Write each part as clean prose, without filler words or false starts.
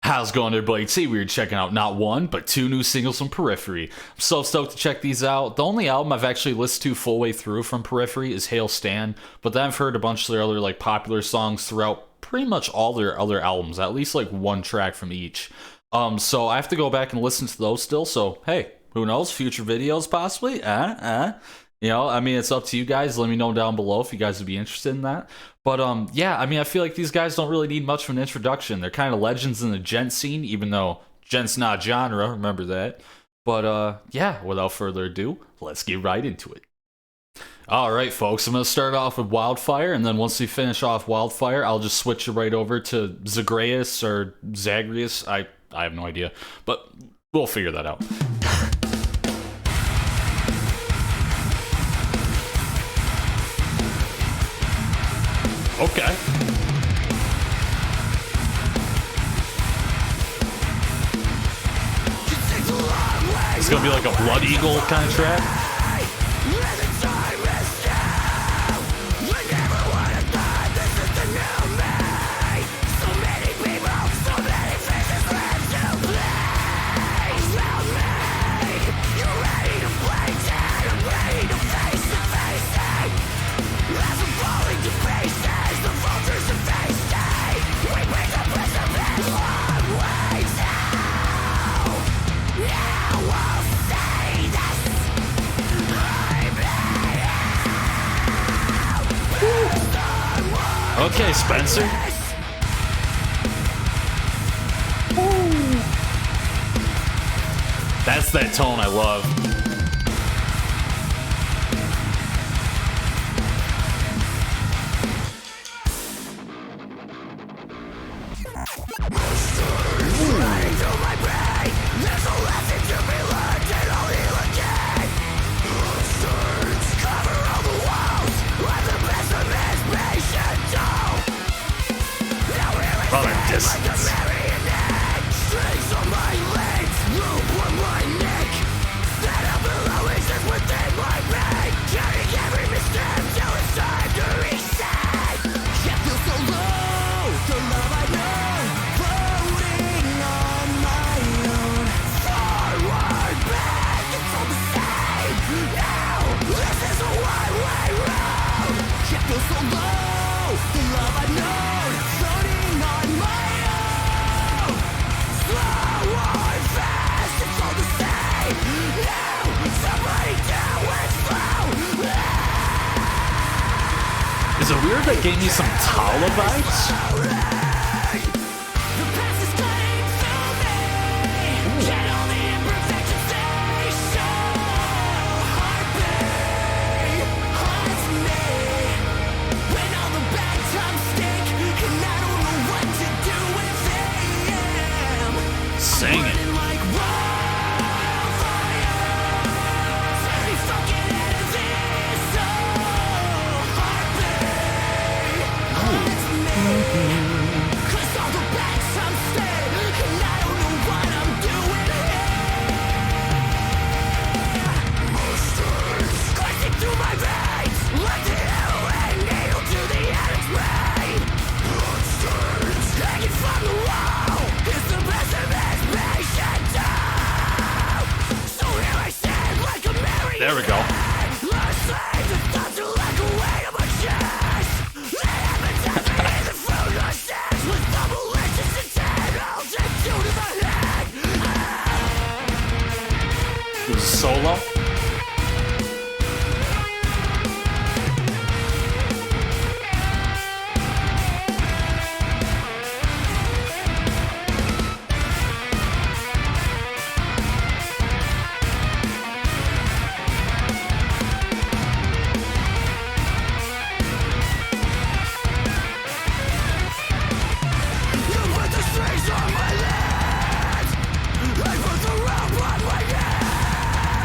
How's it going, everybody? Today we were checking out not one, but two new singles from Periphery. I'm so stoked to check these out. The only album I've actually listened to full way through from Periphery is Hail Stan, but then I've heard a bunch of their other like popular songs throughout pretty much all their other albums, at least like one track from each. So I have to go back and listen to those still, so hey, who knows, future videos possibly, You know, I mean, it's up to you guys. Let me know down below if you guys would be interested in that. But yeah, I mean, I feel like these guys don't really need much of an introduction. They're kind of legends in the gent scene, even though gent's not genre, remember that. But yeah, without further ado, let's get right into it. Alright folks, I'm going to start off with Wildfire, and then once we finish off Wildfire, I'll just switch it right over to Zagreus or Zagreus. I have no idea, but we'll figure that out. Okay. It's gonna be like a Blood Eagle kind of track. Okay, Spencer. Ooh. That's that tone I love. Distance. Is it weird that gave me some Tala vibes? Sing it. There we go. It was solo.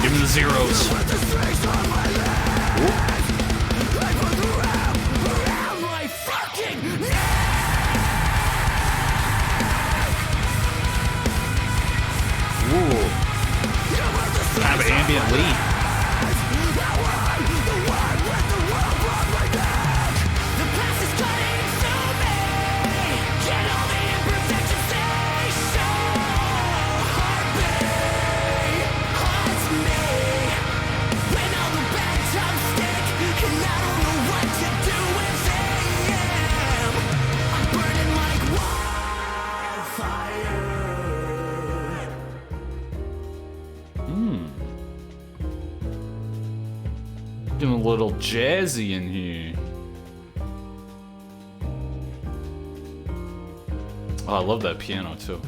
Give me the zeros. Ooh. I have an ambient lead. Getting a little jazzy in here. Oh, I love that piano too.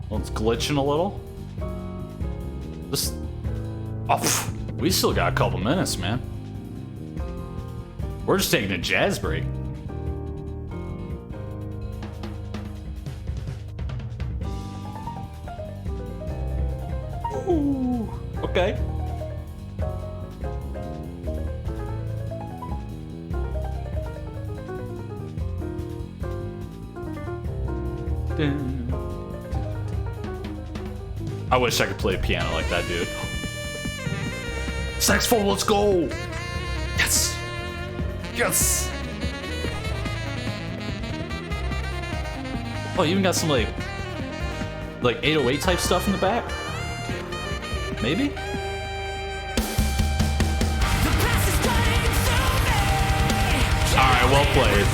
Well, it's glitching a little. This. Oh, we still got a couple minutes, man. We're just taking a jazz break. Ooh, okay. I wish I could play piano like that, dude. Saxophone, let's go! Yes! Yes! Oh, you even got some like 808 type stuff in the back? Maybe? Alright, well played.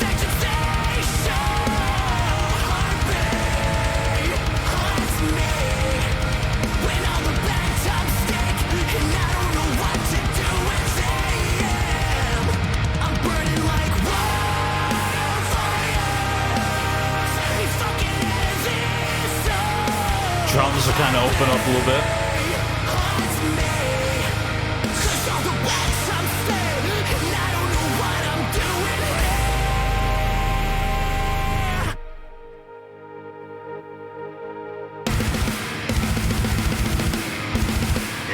Drums will kind of open up a little bit.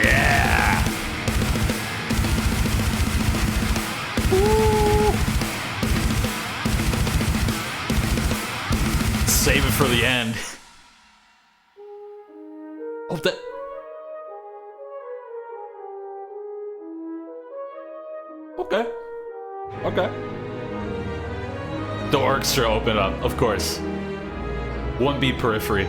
Yeah. Woo. Save it for the end. Oh, that. Okay. Okay. The orchestra open up, of course. One beat Periphery.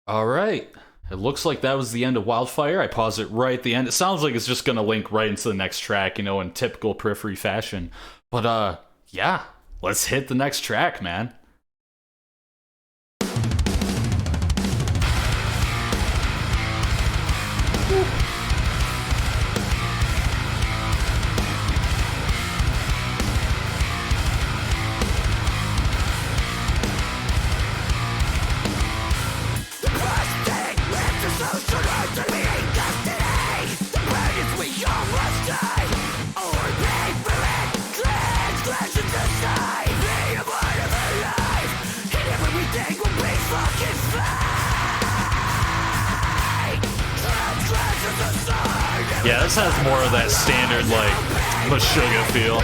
All right. It looks like that was the end of Wildfire. I paused it right at the end. It sounds like it's just going to link right into the next track, you know, in typical Periphery fashion. But, yeah, let's hit the next track, man. Yeah, this has more of that standard, like, Meshuggah feel.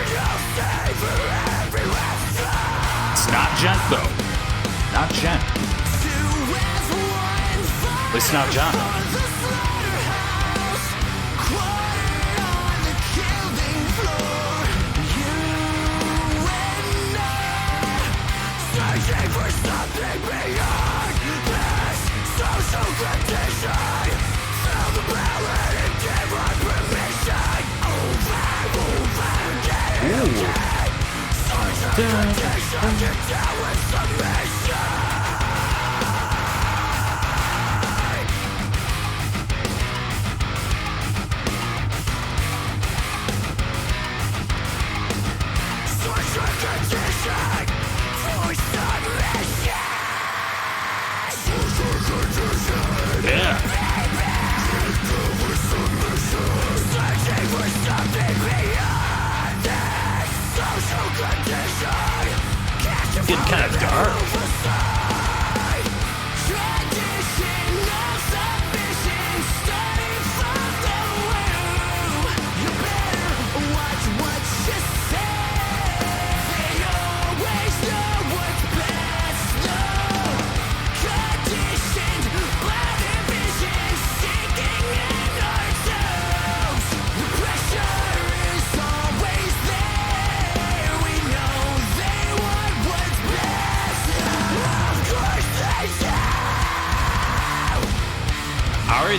It's not gent, though. Not gent. At least not John. Getting kind of dark.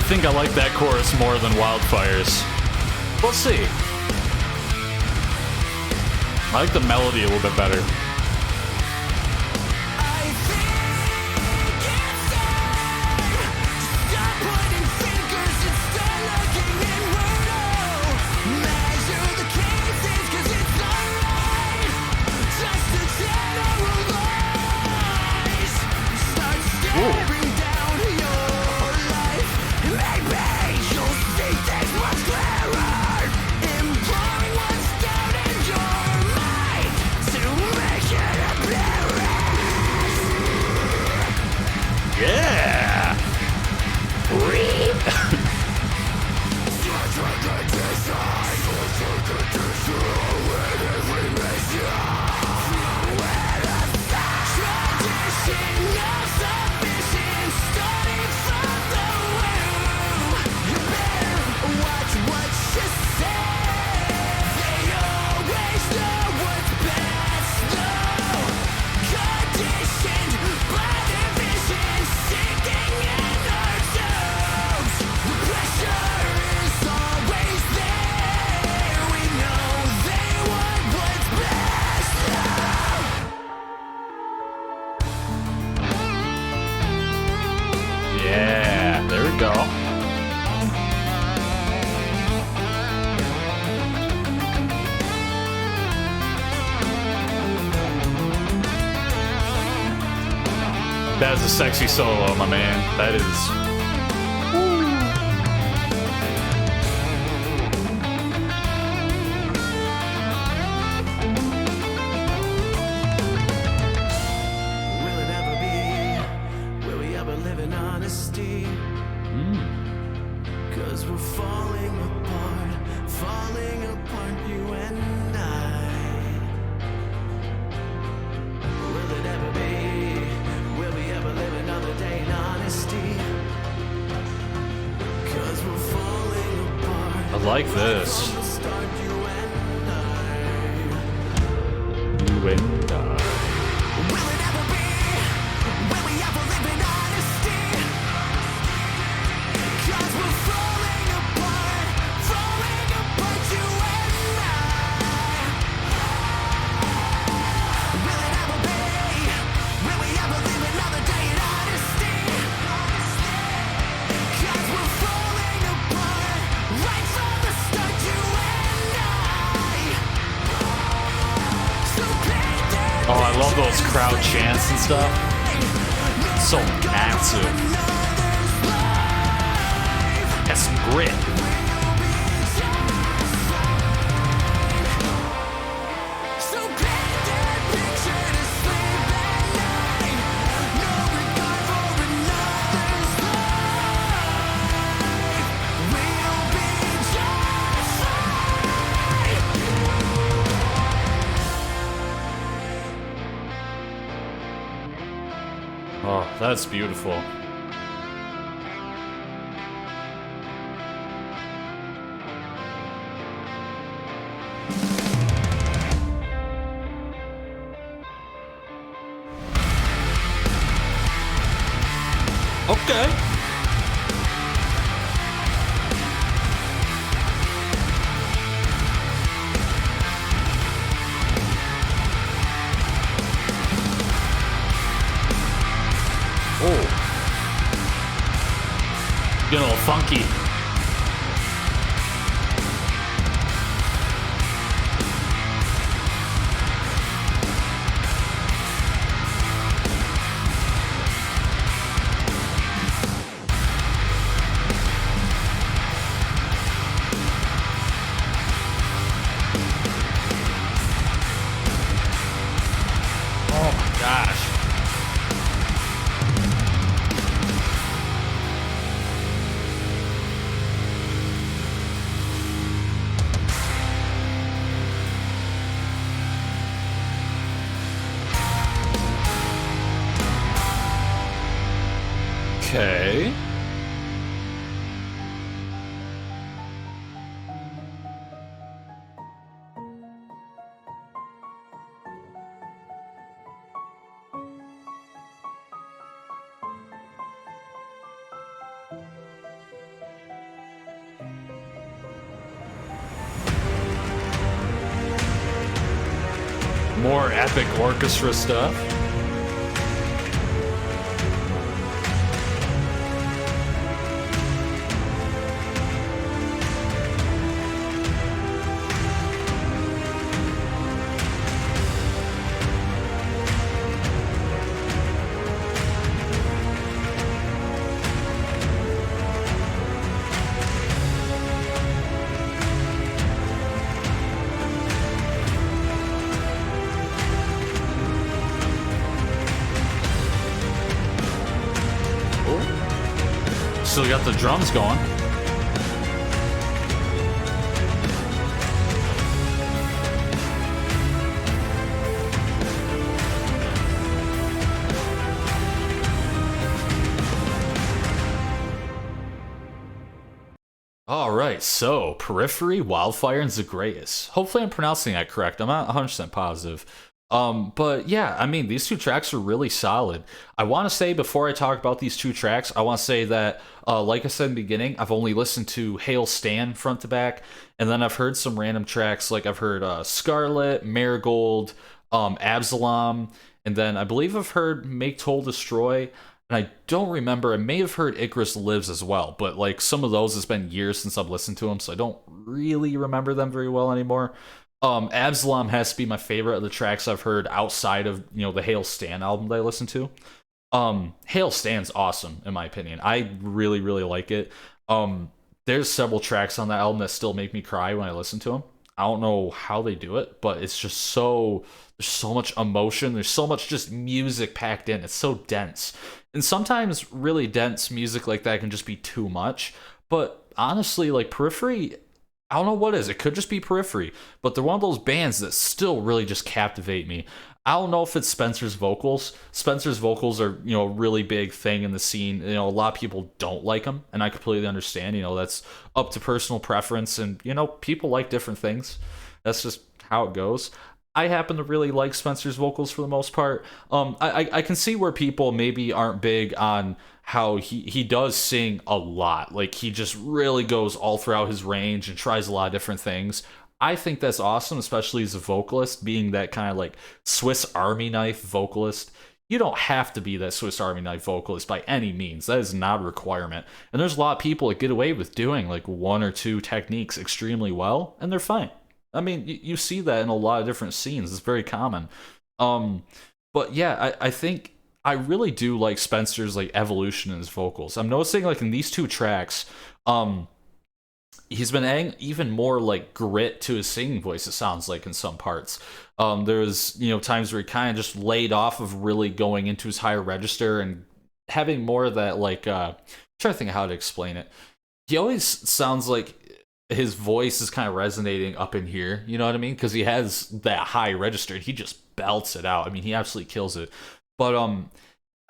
think I like that chorus more than Wildfire's. We'll see. I like the melody a little bit better. Yeah! Yeah, there we go. That is a sexy solo, my man. That is. Will it ever be? Will we ever live in honesty? 'Cause we're falling apart, you and I. Will it ever be? Will we ever live another day in honesty? 'Cause we're falling apart. I like this. From the start, you and I. You and I. Will it ever be? Will we ever live in honesty? 'Cause we're falling apart, you and I. Will it ever be? Will we ever live another day in honesty? 'Cause we're falling apart, right from the start, you and I. So paint that Oh, I love those crowd chants and stuff. So massive. Has some grit. So paint that picture to sleep at night. No regard for another's life. We'll be just fine. Oh, that's beautiful. Okay. Oh. Getting a little funky. Oh my gosh. Okay. More epic orchestra stuff. Still got the drums going. Alright, so Periphery, Wildfire, and Zagreus. Hopefully I'm pronouncing that correct. I'm not 100% positive. But yeah, I mean, these two tracks are really solid. I want to say before I talk about these two tracks, I want to say that, like I said in the beginning, I've only listened to Hail Stan front to back, and then I've heard some random tracks, like I've heard Scarlet, Marigold, Absalom, and then I believe I've heard Make Toll Destroy, and I don't remember, I may have heard Icarus Lives as well, but like some of those, it's been years since I've listened to them, so I don't really remember them very well anymore. Absalom has to be my favorite of the tracks I've heard outside of, the Hail Stan album that I listened to. Hail Stan's awesome, in my opinion. I really, really like it. There's several tracks on that album that still make me cry when I listen to them. I don't know how they do it, but it's just there's so much emotion, there's so much just music packed in, it's so dense. And sometimes really dense music like that can just be too much, but honestly, like Periphery, I don't know what it is. It could just be Periphery, but they're one of those bands that still really just captivate me. I don't know if it's Spencer's vocals. Spencer's vocals are, a really big thing in the scene. A lot of people don't like them, and I completely understand. That's up to personal preference, and, people like different things. That's just how it goes. I happen to really like Spencer's vocals for the most part. I can see where people maybe aren't big on how he does sing a lot. Like, he just really goes all throughout his range and tries a lot of different things. I think that's awesome, especially as a vocalist, being that kind of like Swiss Army knife vocalist. You don't have to be that Swiss Army knife vocalist by any means. That is not a requirement. And there's a lot of people that get away with doing like one or two techniques extremely well, and they're fine. I mean, you see that in a lot of different scenes. It's very common. But yeah, I think I really do like Spencer's like evolution in his vocals. I'm noticing like in these two tracks, he's been adding even more like grit to his singing voice, it sounds like, in some parts. There's, times where he kind of just laid off of really going into his higher register and having more of that, like, I'm trying to think of how to explain it. He always sounds like his voice is kind of resonating up in here, you know what I mean? Because he has that high register and he just belts it out. I mean, he absolutely kills it. But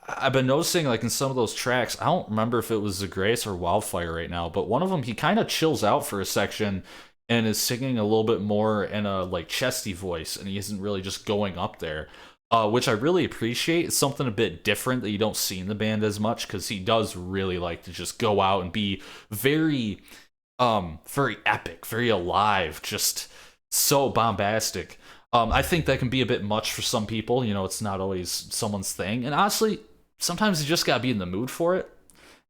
I've been noticing, like, in some of those tracks, I don't remember if it was Zagreus or Wildfire right now, but one of them, he kind of chills out for a section and is singing a little bit more in a, like, chesty voice, and he isn't really just going up there, which I really appreciate. It's something a bit different that you don't see in the band as much, because he does really like to just go out and be very, very epic, very alive, just so bombastic. I think that can be a bit much for some people. It's not always someone's thing. And honestly, sometimes you just gotta be in the mood for it.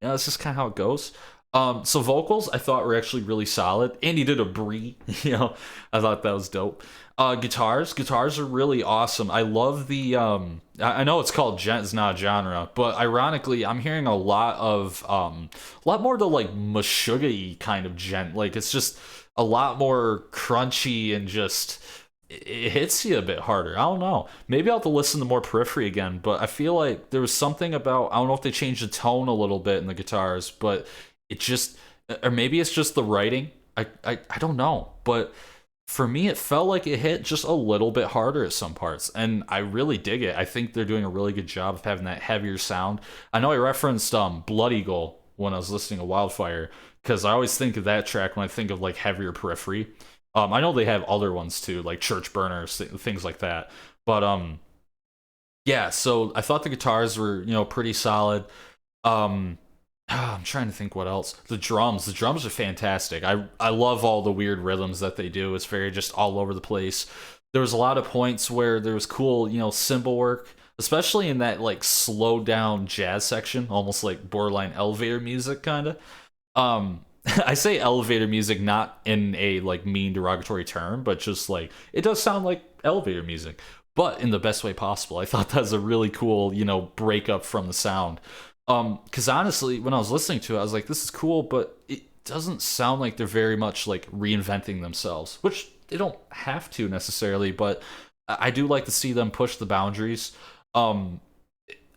That's just kind of how it goes. So vocals, I thought were actually really solid. Andy did a brie. I thought that was dope. Guitars are really awesome. I love the, I know it's called gent, it's not a genre, but ironically, I'm hearing a lot more to like Meshuggah-y kind of gent. Like, it's just a lot more crunchy and just, it hits you a bit harder. I don't know. Maybe I'll have to listen to more Periphery again, but I feel like there was something about, I don't know if they changed the tone a little bit in the guitars, but it just, or maybe it's just the writing. I don't know. But for me, it felt like it hit just a little bit harder at some parts, and I really dig it. I think they're doing a really good job of having that heavier sound. I know I referenced Blood Eagle when I was listening to Wildfire, because I always think of that track when I think of like heavier Periphery. I know they have other ones too, like Church Burners, things like that. But yeah. So I thought the guitars were pretty solid. I'm trying to think what else. The drums are fantastic. I love all the weird rhythms that they do. It's very just all over the place. there was a lot of points where there was cool, cymbal work, especially in that like slowed down jazz section, almost like borderline elevator music kind of. I say elevator music not in a like mean derogatory term, but just like it does sound like elevator music, but in the best way possible. I thought that was a really cool, breakup from the sound. Because honestly, when I was listening to it, I was like, this is cool, but it doesn't sound like they're very much like reinventing themselves, which they don't have to necessarily, but I do like to see them push the boundaries. Um,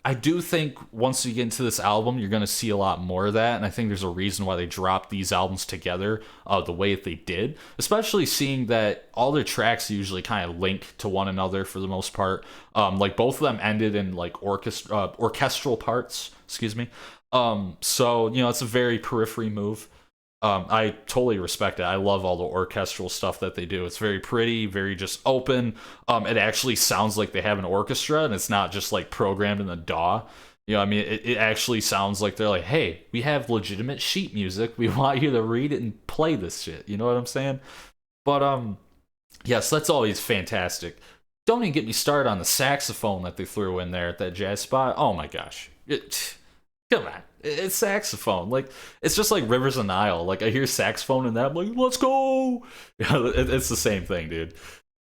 I do think once you get into this album, you're going to see a lot more of that, and I think there's a reason why they dropped these albums together the way that they did, especially seeing that all their tracks usually kind of link to one another for the most part. Like both of them ended in like orchestral parts, excuse me. So it's a very Periphery move. I totally respect it. I love all the orchestral stuff that they do. It's very pretty, very just open. It actually sounds like they have an orchestra, and it's not just like programmed in the DAW. It actually sounds like they're like, hey, we have legitimate sheet music. We want you to read it and play this shit. You know what I'm saying? But yes, that's always fantastic. Don't even get me started on the saxophone that they threw in there at that jazz spot. Oh my gosh. Come on. It's saxophone. Like, it's just like Rivers of Nile. Like, I hear saxophone in that, I'm like, let's go. It's the same thing, dude.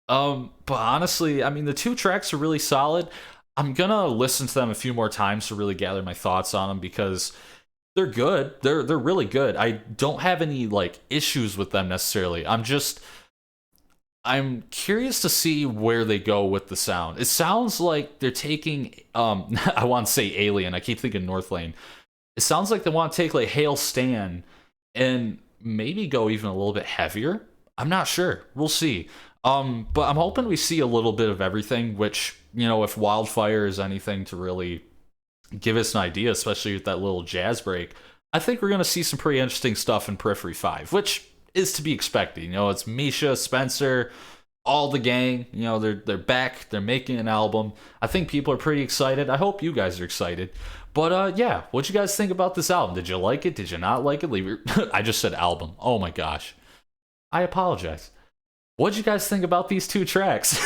But honestly, the two tracks are really solid. I'm gonna listen to them a few more times to really gather my thoughts on them because they're good. They're really good. I don't have any like issues with them necessarily. I'm curious to see where they go with the sound. It sounds like they're taking I want to say Alien. I keep thinking Northlane. It sounds like they want to take like Hail Stan and maybe go even a little bit heavier. I'm not sure. We'll see. But I'm hoping we see a little bit of everything, which, if Wildfire is anything to really give us an idea, especially with that little jazz break, I think we're going to see some pretty interesting stuff in Periphery 5, which is to be expected. It's Misha, Spencer, all the gang. They're back. They're making an album. I think people are pretty excited. I hope you guys are excited. But yeah, what'd you guys think about this album? Did you like it? Did you not like it? I just said album. Oh my gosh. I apologize. What'd you guys think about these two tracks?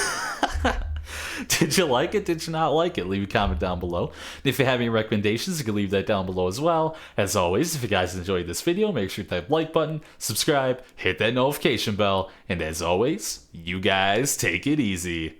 Did you like it? Did you not like it? Leave a comment down below. And if you have any recommendations, you can leave that down below as well. As always, if you guys enjoyed this video, make sure to hit that like button, subscribe, hit that notification bell, and as always, you guys take it easy.